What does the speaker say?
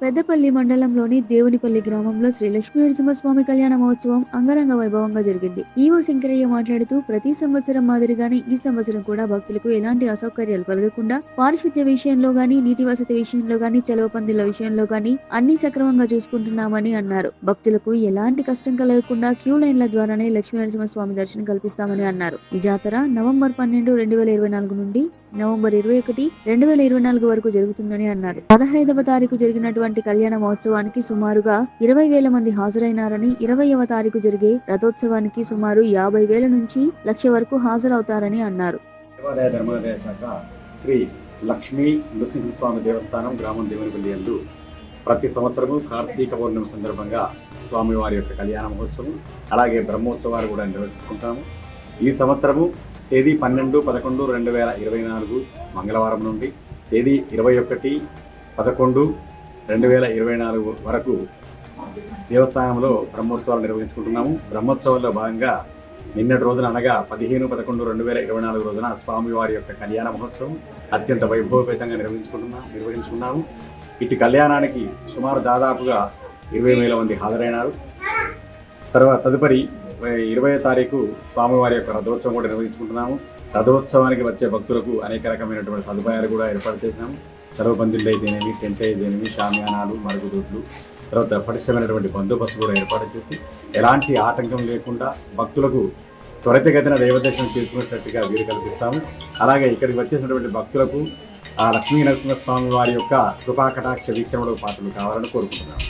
పెద్దపల్లి మండలంలోని దేవునిపల్లి గ్రామంలో శ్రీ లక్ష్మీ నరసింహస్వామి కళ్యాణ మహోత్సవం అంగరంగ వైభవంగా జరిగింది. ఈవో శంకరయ్య మాట్లాడుతూ ప్రతి సంవత్సరం మాదిరిగానే ఈ సంవత్సరం కూడా భక్తులకు ఎలాంటి అసౌకర్యాలు కలగకుండా పారిశుద్ధ్య విషయంలో గానీ, నీటి వసతి విషయంలో గానీ, చలవ పందిళ్ల విషయంలో గానీ అన్ని సక్రమంగా చూసుకుంటున్నామని అన్నారు. భక్తులకు ఎలాంటి కష్టం కలగకుండా క్యూ లైన్ల ద్వారానే లక్ష్మీ నరసింహస్వామి దర్శనం కల్పిస్తామని అన్నారు. ఈ జాతర నవంబర్ 12, 2024 నుండి నవంబర్ 21, 2024 వరకు జరుగుతుందని అన్నారు. 15వ తారీఖు జరిగినటువంటి కళ్యాణ మహోత్సవానికి సుమారుగా 20,000 మంది హాజరైనారని, 20వ తారీఖు జరిగే రథోత్సవానికి సుమారు 50,000 నుంచి 1,00,000 వరకు హాజరవుతారని అన్నారు. దేవాదాయ ధర్మాదాయ శాఖ శ్రీ లక్ష్మీ నృసింహస్వామి దేవస్థానం గ్రామం దేవునిపల్లి యందు ప్రతి సంవత్సరము కార్తీక పౌర్ణమి సందర్భంగా స్వామివారి యొక్క కళ్యాణ మహోత్సవం అలాగే బ్రహ్మోత్సవాలు కూడా నిర్వహించుకుంటాము. ఈ సంవత్సరము తేదీ 12-11-2024 మంగళవారం నుండి తేదీ 21-11-2024 వరకు దేవస్థానంలో బ్రహ్మోత్సవాలు నిర్వహించుకుంటున్నాము. బ్రహ్మోత్సవాల్లో భాగంగా నిన్నటి రోజున అనగా 15-11-2024 రోజున స్వామివారి యొక్క కళ్యాణ మహోత్సవం అత్యంత వైభవపేతంగా నిర్వహించుకున్నాము. ఇటు కళ్యాణానికి సుమారు దాదాపుగా 20,000 మంది హాజరైనారు. తదుపరి 20వ తారీఖు స్వామివారి యొక్క రథోత్సవం కూడా నిర్వహించుకుంటున్నాము. రథోత్సవానికి వచ్చే భక్తులకు అనేక రకమైనటువంటి సదుపాయాలు కూడా ఏర్పాటు చేసినాము. చలవ పందిళ్ళు అయితేనేమి, టెంట్ అయితేనేమి, షామియానాలు, మరుగుదొడ్లు, తర్వాత పటిష్టమైనటువంటి బందోబస్తు కూడా ఏర్పాటు చేసి ఎలాంటి ఆటంకం లేకుండా భక్తులకు త్వరితగతిన దైవదర్శనం చేసుకునేటట్టుగా వీలు కల్పిస్తాము. అలాగే ఇక్కడికి వచ్చేసినటువంటి భక్తులకు ఆ లక్ష్మీ నరసింహస్వామి వారి యొక్క కృపా కటాక్ష వీక్షణలో పాత్రలు కావాలని కోరుకుంటున్నాము.